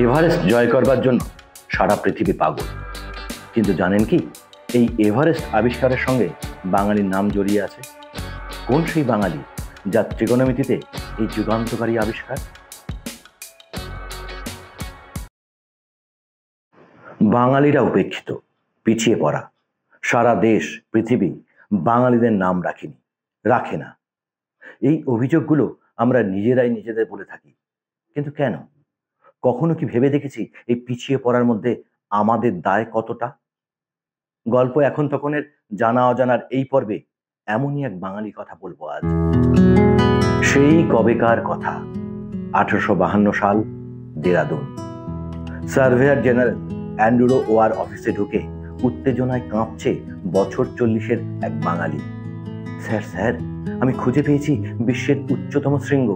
Everest জয় করবার জন্য সারা পৃথিবী পাগল, কিন্তু জানেন কি এই এভারেস্ট আবিষ্কারের সঙ্গে বাঙালির নাম জড়িয়ে আছে? কোন সেই বাঙালি যার ত্রিকোণমিতিতে এই যুগান্তকারী আবিষ্কার? বাঙালিরা উপেক্ষিত, পিছিয়ে পড়া, সারা দেশ পৃথিবী বাঙালিদের নাম রাখে না। এই অভিযোগগুলো আমরা নিজেরাই নিজেদের বলে থাকি, কিন্তু কেন? কখনো কি ভেবে দেখেছি এই পিছিয়ে পড়ার মধ্যে আমাদের দায় কতটা? গল্প এখন তখনের জানা অজানার এই পর্বে এমনই এক বাঙালি কথা বলবো আজ। সেই কবেকার কথা, 1852 সাল, Dehradun. Surveyor general Andrew Waugh অফিসে ঢুকে উত্তেজনায় কাঁপছে বছর 40-এর এক বাঙালি। স্যার, আমি খুঁজে পেয়েছি বিশ্বের উচ্চতম শৃঙ্গ।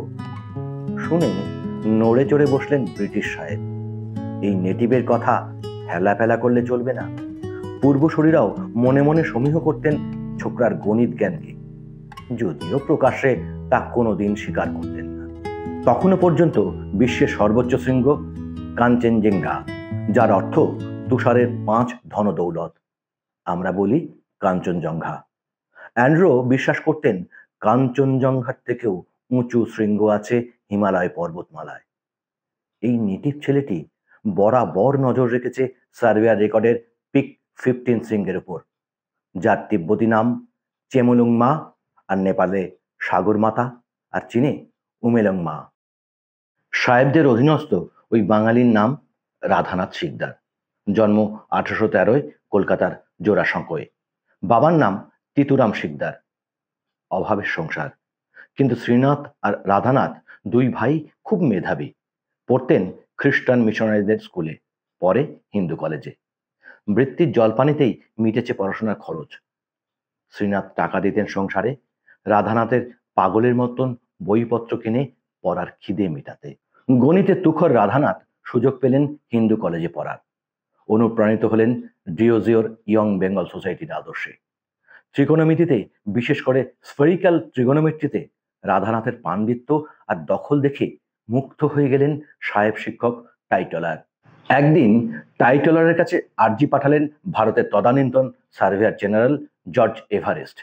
শুনে নড়ে চড়ে বসলেন ব্রিটিশ সাহেব। এই নেটিভের কথা হেলাফেলা করলে চলবে না। পূর্বসূরীরাও মনে মনে সমীহ করতেন ছোকরার গণিত জ্ঞানকে, যদিও প্রকাশ্যে তা কোনোদিন স্বীকার করতেন না। তখনও পর্যন্ত বিশ্বের সর্বোচ্চ শৃঙ্গ কাঞ্চনজঙ্ঘা, যার অর্থ তুষারের 5 ধনদৌলত। আমরা বলি কাঞ্চনজঙ্ঘা। অ্যান্ড্রু বিশ্বাস করতেন কাঞ্চনজঙ্ঘার থেকেও উঁচু শৃঙ্গ আছে হিমালয় পর্বতমালায়। এই নেটিভ ছেলেটি বরাবর নজর রেখেছে সার্ভেয়ার রেকর্ডের পিক 15 শৃঙ্গের উপর, যার তিব্বতী নাম চেমুলুংমা, আর নেপালে সাগরমাতা, আর চীনে উমেলংমা। সাহেবদের অধীনস্থ ওই বাঙালির নাম রাধানাথ শিকদার। জন্ম 1813 কলকাতার জোড়াসাঁকোয়। বাবার নাম তিতুরাম শিকদার। অভাবের সংসার, কিন্তু শ্রীনাথ আর রাধানাথ দুই ভাই খুব মেধাবী। পড়তেন খ্রিস্টান মিশনারিদের স্কুলে, পরে হিন্দু কলেজে। বৃত্তির জলপানিতেই মিটেছে পড়াশোনার খরচ। শ্রীনাথ টাকা দিতেন সংসারে, রাধানাথের পাগলের মতন বইপত্র কিনে পড়ার খিদে মেটাতে। গণিতে তুখর রাধানাথ সুযোগ পেলেন হিন্দু কলেজে পড়ার। অনুপ্রাণিত হলেন ডিওজিওর ইয়ং বেঙ্গল সোসাইটির আদর্শে। ত্রিকোণমিতিতে, বিশেষ করে স্ফেরিক্যাল ত্রিগোনোমেট্রিতে রাধানাথের পাণ্ডিত্য আর দখল দেখে মুগ্ধ হয়ে গেলেন সাহেব শিক্ষক টাইটলার। একদিন টাইটলারের কাছে আর্জি পাঠালেন ভারতের তদানীন্তন সার্ভেয়ার জেনারেল জর্জ এভারেস্ট।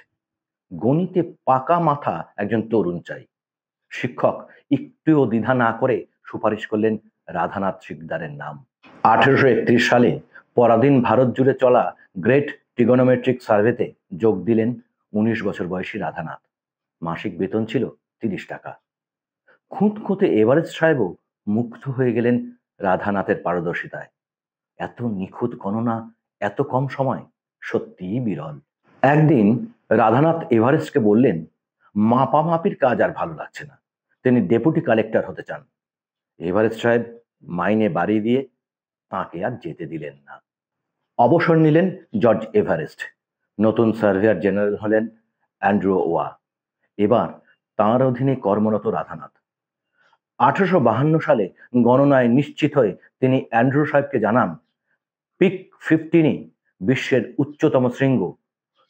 গণিতে পাকা মাথা একজন তরুণ চাই। শিক্ষক একটুও দ্বিধা না করে সুপারিশ করলেন রাধানাথ শিকদারের নাম। 1831 সালে পরাধীন ভারত জুড়ে চলা গ্রেট ট্রিগোনোমেট্রিক সার্ভেতে যোগ দিলেন 19 বছর বয়সী রাধানাথ। মাসিক বেতন ছিল 30 টাকা। খুঁতখুঁতে এভারেস্ট সাহেবও মুগ্ধ হয়ে গেলেন রাধানাথের পারদর্শিতায়। এত নিখুঁত গণনা এত কম সময় সত্যিই বিরল। একদিন রাধানাথ এভারেস্টকে বললেন, মাপামাপির কাজ আর ভালো লাগছে না, তিনি ডেপুটি কালেক্টর হতে চান। এভারেস্ট সাহেব মাইনে বাড়িয়ে দিয়ে তাঁকে আর যেতে দিলেন না। অবসর নিলেন জর্জ এভারেস্ট। নতুন সার্ভেয়ার জেনারেল হলেন অ্যান্ড্রু ওয়া। এবার তাঁর অধীনে কর্মরত রাধানাথ। 1852 সালে গণনায় নিশ্চিত হয়ে তিনি অ্যান্ড্রু সাহেবকে জানান, পিক 15ই বিশ্বের উচ্চতম শৃঙ্গ।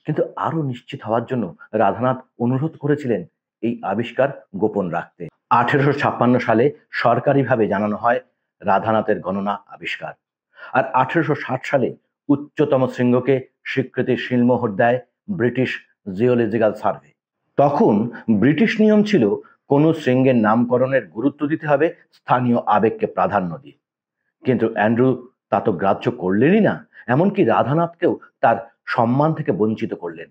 কিন্তু আরো নিশ্চিত হওয়ার জন্য রাধানাথ অনুরোধ করেছিলেন এই আবিষ্কার গোপন রাখতে। 1856 সালে সরকারিভাবে জানানো হয় রাধানাথের গণনা আবিষ্কার। আর 1860 সালে উচ্চতম শৃঙ্গকে স্বীকৃতির শিলমোহর দেয় ব্রিটিশ জিওলজিক্যাল সার্ভে। তখন ব্রিটিশ নিয়ম ছিল কোনো শৃঙ্গের নামকরণের গুরুত্ব দিতে হবে স্থানীয় আবেগকে প্রাধান্য দিয়ে। কিন্তু অ্যান্ড্রু তা তো গ্রাহ্য করলেনই না, এমনকি রাধানাথকেও তার সম্মান থেকে বঞ্চিত করলেন।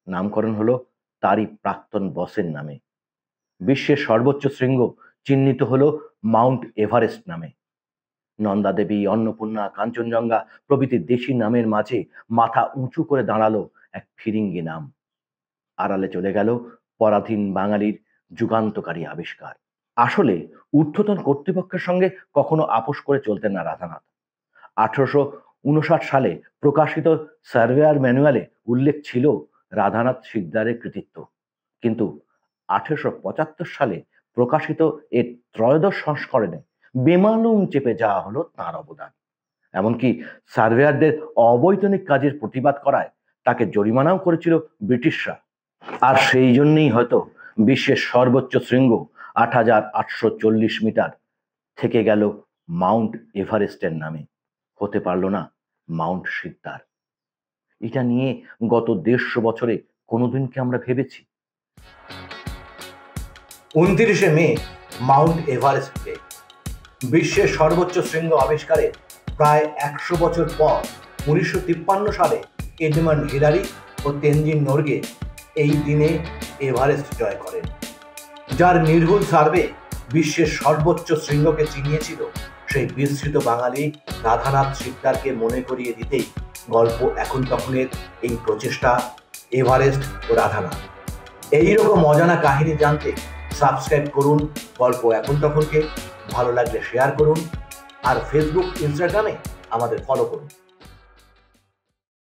নামকরণ হলো তারই প্রাক্তন বসের নামে। বিশ্বের সর্বোচ্চ শৃঙ্গ চিহ্নিত হলো মাউন্ট এভারেস্ট নামে। নন্দা দেবী, অন্নপূর্ণা, কাঞ্চনজঙ্ঘা প্রভৃতি দেশি নামের মাঝে মাথা উঁচু করে দাঁড়ালো এক ফিরিঙ্গি নাম। আড়ালে চলে গেল পরাধীন বাঙালির যুগান্তকারী আবিষ্কার। আসলে ঊর্ধ্বতন কর্তৃপক্ষের সঙ্গে কখনো আপোষ করে চলতেন না রাধানাথ। 1859 সালে প্রকাশিত সার্ভেয়ার ম্যানুয়ালে উল্লেখ ছিল রাধানাথ শিকদারের কৃতিত্ব, কিন্তু 1875 সালে প্রকাশিত এর ত্রয়োদশ সংস্করণে বেমালুম চেপে যাওয়া হলো তাঁর অবদান। এমনকি সার্ভেয়ারদের অবৈতনিক কাজের প্রতিবাদ করায় তাকে জরিমানাও করেছিল ব্রিটিশরা। আর সেই জন্যই হয়তো বিশ্বের সর্বোচ্চ শৃঙ্গ 8840 মিটার থেকে গেল মাউন্ট এভারেস্টের নামে হতে পারল না মাউন্ট সিদ্ধার? এটা নিয়ে গত 150 বছরে কোনোদিন কি আমরা ভেবেছি? 29শে মে মাউন্ট এভারেস্ট ডে। বিশ্বের সর্বোচ্চ শৃঙ্গ আবিষ্কারের প্রায় 100 বছর পর 1953 সালে এডমান্ড হিলারি ও তেনজিং নোরগে এই দিনে এভারেস্ট জয় করেন। যার নির্ভুল সার্ভে বিশ্বের সর্বোচ্চ শৃঙ্গকে চিনিয়েছিল, সেই বিস্মৃত বাঙালি রাধানাথ সিকদারকে মনে করিয়ে দিতেই গল্প এখন তখনের এই প্রচেষ্টা এভারেস্ট ও রাধানাথ। এইরকম অজানা কাহিনী জানতে সাবস্ক্রাইব করুন গল্প এখন তখনকে। ভালো লাগলে শেয়ার করুন আর ফেসবুক ইনস্টাগ্রামে আমাদের ফলো করুন।